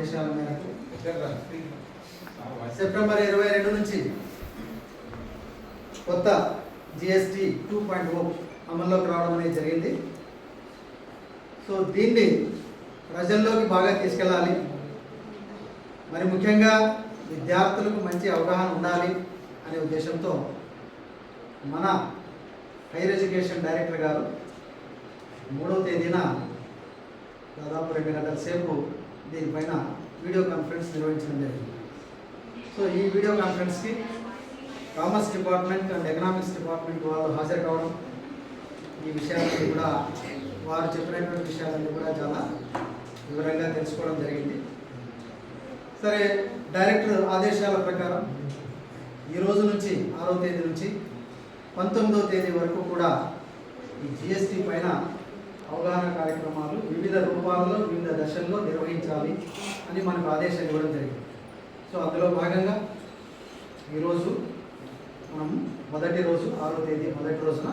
ఆదేశాల మేరకు సెప్టెంబర్ 22 నుంచి కొత్త జిఎస్టీ 2.0 అమల్లోకి రావడం అనేది జరిగింది. సో దీన్ని ప్రజల్లోకి బాగా తీసుకెళ్ళాలి, మరి ముఖ్యంగా విద్యార్థులకు మంచి అవగాహన ఉండాలి అనే ఉద్దేశంతో మన హైయర్ ఎడ్యుకేషన్ డైరెక్టర్ గారు 3వ తేదీన దాదాపు 2 గంటల సేపు దీనిపైన వీడియో కాన్ఫరెన్స్ నిర్వహించడం జరిగింది. సో ఈ వీడియో కాన్ఫరెన్స్కి commerce department and economics department వాళ్ళు హాజరు కావడం, ఈ విషయాలన్నీ కూడా వారు చెప్పినటువంటి విషయాలన్నీ కూడా చాలా వివరంగా తెలుసుకోవడం జరిగింది. సరే, డైరెక్టర్ ఆదేశాల ప్రకారం ఈ రోజు నుంచి 6వ తేదీ నుంచి 19వ తేదీ వరకు కూడా ఈ జిఎస్టీ పైన అవగాహన కార్యక్రమాలు వివిధ రూపాలలో వివిధ దశల్లో నిర్వహించాలి అని మనకు ఆదేశాలు ఇవ్వడం జరిగింది. సో అందులో భాగంగా ఈరోజు మనం మొదటి రోజు 6వ తేదీ మొదటి రోజున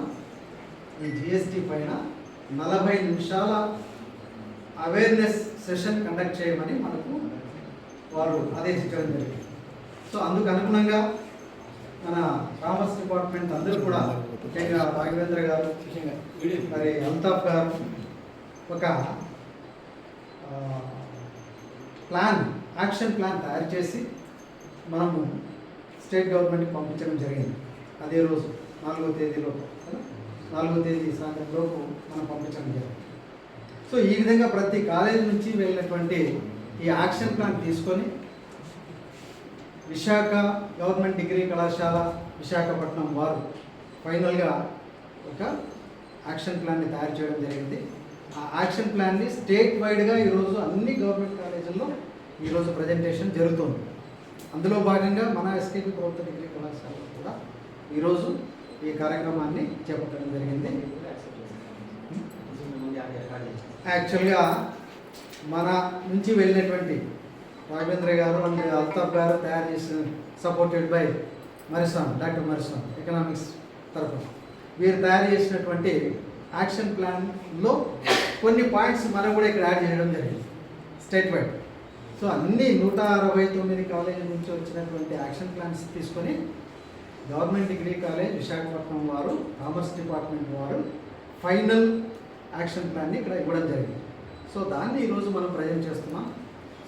ఈ జిఎస్టీ పైన 40 నిమిషాల అవేర్నెస్ సెషన్ కండక్ట్ చేయమని మనకు వారు ఆదేశించడం జరిగింది. సో అందుకు అనుగుణంగా మన కామర్స్ డిపార్ట్మెంట్ అందరూ కూడా, ముఖ్యంగా రాఘవేంద్ర గారు, మరి అల్తాఫ్ గారు ఒక యాక్షన్ ప్లాన్ తయారు చేసి మనము స్టేట్ గవర్నమెంట్కి పంపించడం జరిగింది. అదే రోజు 4వ తేదీలోపు, 4వ తేదీ సాయంత్రంలోపు మనం పంపించడం జరిగింది. సో ఈ విధంగా ప్రతి కాలేజీ నుంచి వెళ్ళినటువంటి ఈ యాక్షన్ ప్లాన్ తీసుకొని విశాఖ గవర్నమెంట్ డిగ్రీ కళాశాల విశాఖపట్నం వారు ఫైనల్గా ఒక యాక్షన్ ప్లాన్ని తయారు చేయడం జరిగింది. ఆ యాక్షన్ ప్లాన్ని స్టేట్ వైడ్గా ఈరోజు అన్ని గవర్నమెంట్ కాలేజీల్లో ఈరోజు ప్రజెంటేషన్ జరుగుతుంది. అందులో భాగంగా మన ఎస్కేపీ ప్రభుత్వ డిగ్రీ కళాశాల కూడా ఈరోజు ఈ కార్యక్రమాన్ని చేపట్టడం జరిగింది. యాక్చువల్గా మన నుంచి వెళ్ళినటువంటి రాఘవేంద్ర గారు అండ్ అల్తాఫ్ గారు తయారు చేసిన, సపోర్టెడ్ బై మరిసాన్, డాక్టర్ మరిసాన్ ఎకనామిక్స్ తరఫున వీరు తయారు చేసినటువంటి యాక్షన్ ప్లాన్లో కొన్ని పాయింట్స్ మనం కూడా ఇక్కడ యాడ్ చేయడం జరిగింది స్టేట్ వైడ్. సో అన్ని 169 కాలేజీల నుంచి వచ్చినటువంటి యాక్షన్ ప్లాన్స్ తీసుకొని గవర్నమెంట్ డిగ్రీ కాలేజ్ విశాఖపట్నం వారు, కామర్స్ డిపార్ట్మెంట్ వారు ఫైనల్ యాక్షన్ ప్లాన్ని ఇక్కడ ఇవ్వడం జరిగింది. సో దాన్ని ఈరోజు మనం ప్రజెంట్ చేస్తున్నాం.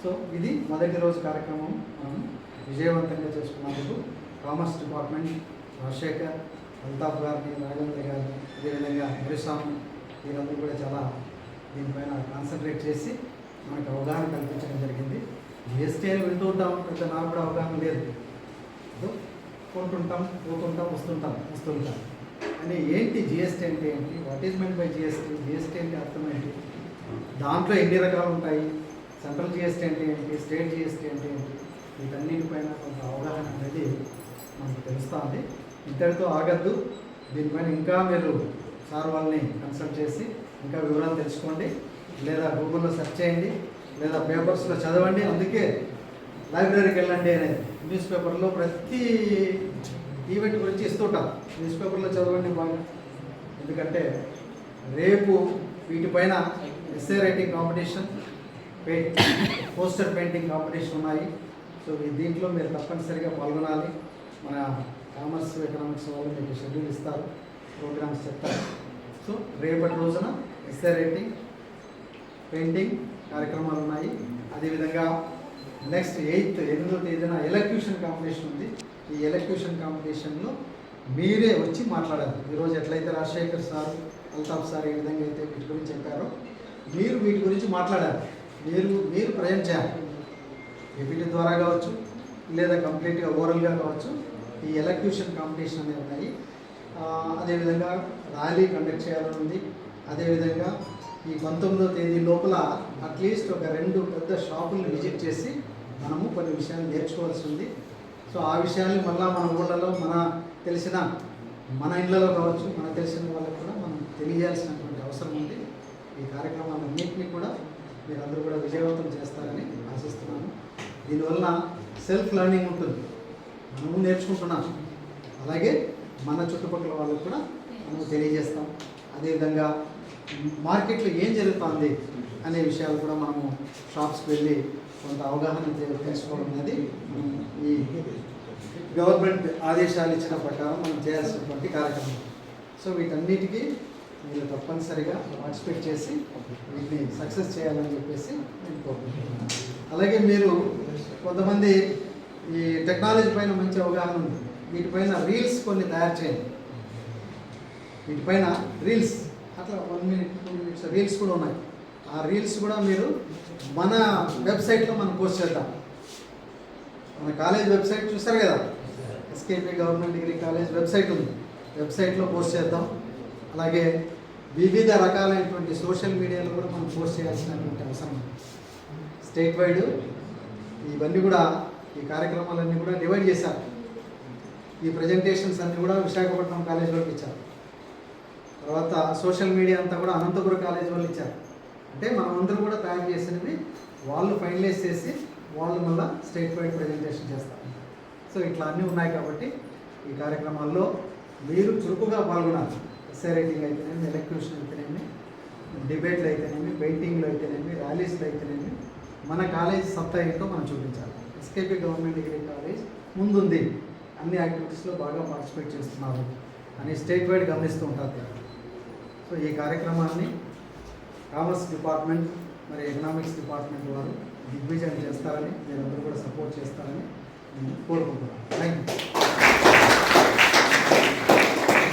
సో ఇది మొదటి రోజు కార్యక్రమం మనం విజయవంతంగా చేసుకున్నందుకు కామర్స్ డిపార్ట్మెంట్ రాజశేఖర్, అల్తాఫ్ గారిని, రాఘవేంద్ర గారిని, అదేవిధంగా హరిస్వామి వీరందరూ కూడా చాలా దీనిపైన కాన్సన్ట్రేట్ చేసి మనకు అవగాహన కల్పించడం జరిగింది. జిఎస్టీ అని వింటూ ఉంటాం, పెద్ద నాకు కూడా అవగాహన లేదు. కొంటుంటాం, పోతుంటాం, వస్తుంటాం అని ఏంటి జిఎస్టీ అంటే ఏంటి, what is meant by GST, GST అంటే అర్థం ఏంటి, దాంట్లో ఎన్ని రకాలు ఉంటాయి, సెంట్రల్ జిఎస్టీ అంటే ఏంటి, స్టేట్ జిఎస్టీ అంటే ఏంటి, వీటన్నిటిపైన కొంత అవగాహన అనేది మనకు తెలుస్తుంది. ఇంతటితో ఆగద్దు, దీనిపైన ఇంకా మీరు సార్ వాళ్ళని కన్సల్ట్ చేసి ఇంకా వివరాలు తెలుసుకోండి, లేదా గూగుల్లో సెర్చ్ చేయండి, లేదా పేపర్స్లో చదవండి. అందుకే లైబ్రరీకి వెళ్ళండి అనేది న్యూస్ పేపర్లో ప్రతి ఈవెంట్ గురించి ఇస్తుంటాం. న్యూస్ పేపర్లో చదవండి బాగా, ఎందుకంటే రేపు వీటిపైన essay writing competition, poster painting competition ఉన్నాయి. సో దీంట్లో మీరు తప్పనిసరిగా పాల్గొనాలి. మన కామర్స్ ఎకనామిక్స్ వాళ్ళు మీకు షెడ్యూల్ ఇస్తారు, ప్రోగ్రామ్స్ చెప్తారు. సో రేపటి రోజున ఎస్ఏ రైటింగ్, పెయింటింగ్ కార్యక్రమాలు ఉన్నాయి. అదేవిధంగా నెక్స్ట్ 8వ తేదీన ఎలక్యూషన్ కాంపిటీషన్ ఉంది. ఈ ఎలక్యూషన్ కాంపిటీషన్లో మీరే వచ్చి మాట్లాడాలి. ఈరోజు ఎట్లయితే రాజశేఖర్ సార్, అల్తాఫ్ సార్ ఏ విధంగా అయితే వీటి గురించి చెప్పారో మీరు వీటి గురించి మాట్లాడాలి, మీరు ప్రజెంట్ చేయాలి. ఏపీటీ ద్వారా కావచ్చు, లేదా కంప్లీట్గా ఓవరాల్గా కావచ్చు. ఈ ఎలక్యూషన్ కాంపిటీషన్ అనేవి ఉన్నాయి. అదేవిధంగా ర్యాలీ కండక్ట్ చేయాలని ఉంది. అదేవిధంగా ఈ 19వ తేదీ లోపల అట్లీస్ట్ ఒక 2 పెద్ద షాపులను విజిట్ చేసి మనము కొన్ని విషయాలు నేర్చుకోవాల్సి ఉంది. సో ఆ విషయాన్ని మళ్ళీ మన ఊళ్ళలో, మన ఇళ్ళలో కావచ్చు, మనకు తెలిసిన వాళ్ళకు కూడా మనం తెలియజేయాల్సినటువంటి అవసరం ఉంది. ఈ కార్యక్రమాలన్నింటినీ కూడా మీరందరూ కూడా విజయవంతం చేస్తారని ఆశిస్తున్నాను. దీనివల్ల సెల్ఫ్ లెర్నింగ్ ఉంటుంది, మనము నేర్చుకుంటున్నాం, అలాగే మన చుట్టుపక్కల వాళ్ళకు కూడా మనము తెలియజేస్తాం. అదేవిధంగా మార్కెట్లో ఏం జరుగుతుంది అనే విషయాలు కూడా మనము షాప్స్కి వెళ్ళి కొంత అవగాహన తెలుసుకోవడం అనేది ఈ గవర్నమెంట్ ఆదేశాలు ఇచ్చిన ప్రకారం మనం చేయాల్సినటువంటి కార్యక్రమం. సో వీటన్నిటికీ మీరు తప్పనిసరిగా పార్టిసిపేట్ చేసి వీటిని సక్సెస్ చేయాలని చెప్పేసి నేను కోరుకుంటున్నాను. అలాగే మీరు కొంతమంది ఈ టెక్నాలజీ పైన మంచి అవగాహన ఉంది, వీటిపైన రీల్స్ కొన్ని తయారు చేయండి. వీటిపైన రీల్స్ అట్లా 1 minute 2 minutes రీల్స్ కూడా ఉన్నాయి. ఆ రీల్స్ కూడా మీరు మన వెబ్సైట్లో మనం పోస్ట్ చేద్దాం. మన కాలేజ్ వెబ్సైట్ చూస్తారు కదా, SKP government degree college website ఉంది, వెబ్సైట్లో పోస్ట్ చేద్దాం. అలాగే వివిధ రకాలైనటువంటి సోషల్ మీడియాలో కూడా మనం పోస్ట్ చేయాల్సినటువంటి అవసరం ఉంది. స్టేట్ వైడ్ ఇవన్నీ కూడా ఈ కార్యక్రమాలన్నీ కూడా డివైడ్ చేశారు. ఈ ప్రజెంటేషన్స్ అన్నీ కూడా విశాఖపట్నం కాలేజ్ వాళ్ళకి ఇచ్చారు. తర్వాత సోషల్ మీడియా అంతా కూడా అనంతపురం కాలేజ్ వాళ్ళు ఇచ్చారు. అంటే మనం అందరూ కూడా తయారు చేసినవి వాళ్ళు ఫైనలైజ్ చేసి వాళ్ళు మళ్ళీ స్టేట్ వైడ్ ప్రజెంటేషన్ చేస్తారు. సో ఇట్లా అన్నీ ఉన్నాయి కాబట్టి ఈ కార్యక్రమాల్లో మీరు చురుకుగా పాల్గొనాలి. ఎస్ఐ రైటింగ్ అయితేనేమి, ఎలక్యూషన్ అయితేనేమి, డిబేట్లు అయితేనేమి, పెయింటింగ్లు అయితేనేమి, ర్యాలీస్లు అయితేనేమి, మన కాలేజ్ సత్తా ఏంటో మనం చూపించాలి. ఎస్కేపీ గవర్నమెంట్ డిగ్రీ కాలేజ్ ముందుంది, అన్ని యాక్టివిటీస్లో బాగా పార్టిసిపేట్ చేస్తున్నారు అని స్టేట్ వైడ్ గమనిస్తూ ఉంటారు. సో ఈ కార్యక్రమాన్ని కామర్స్ డిపార్ట్మెంట్ మరి ఎకనామిక్స్ డిపార్ట్మెంట్ వారు దిగ్విజయం చేస్తారని, మీరందరూ కూడా సపోర్ట్ చేస్తారని నేను కోరుకుంటున్నాను. Thank you.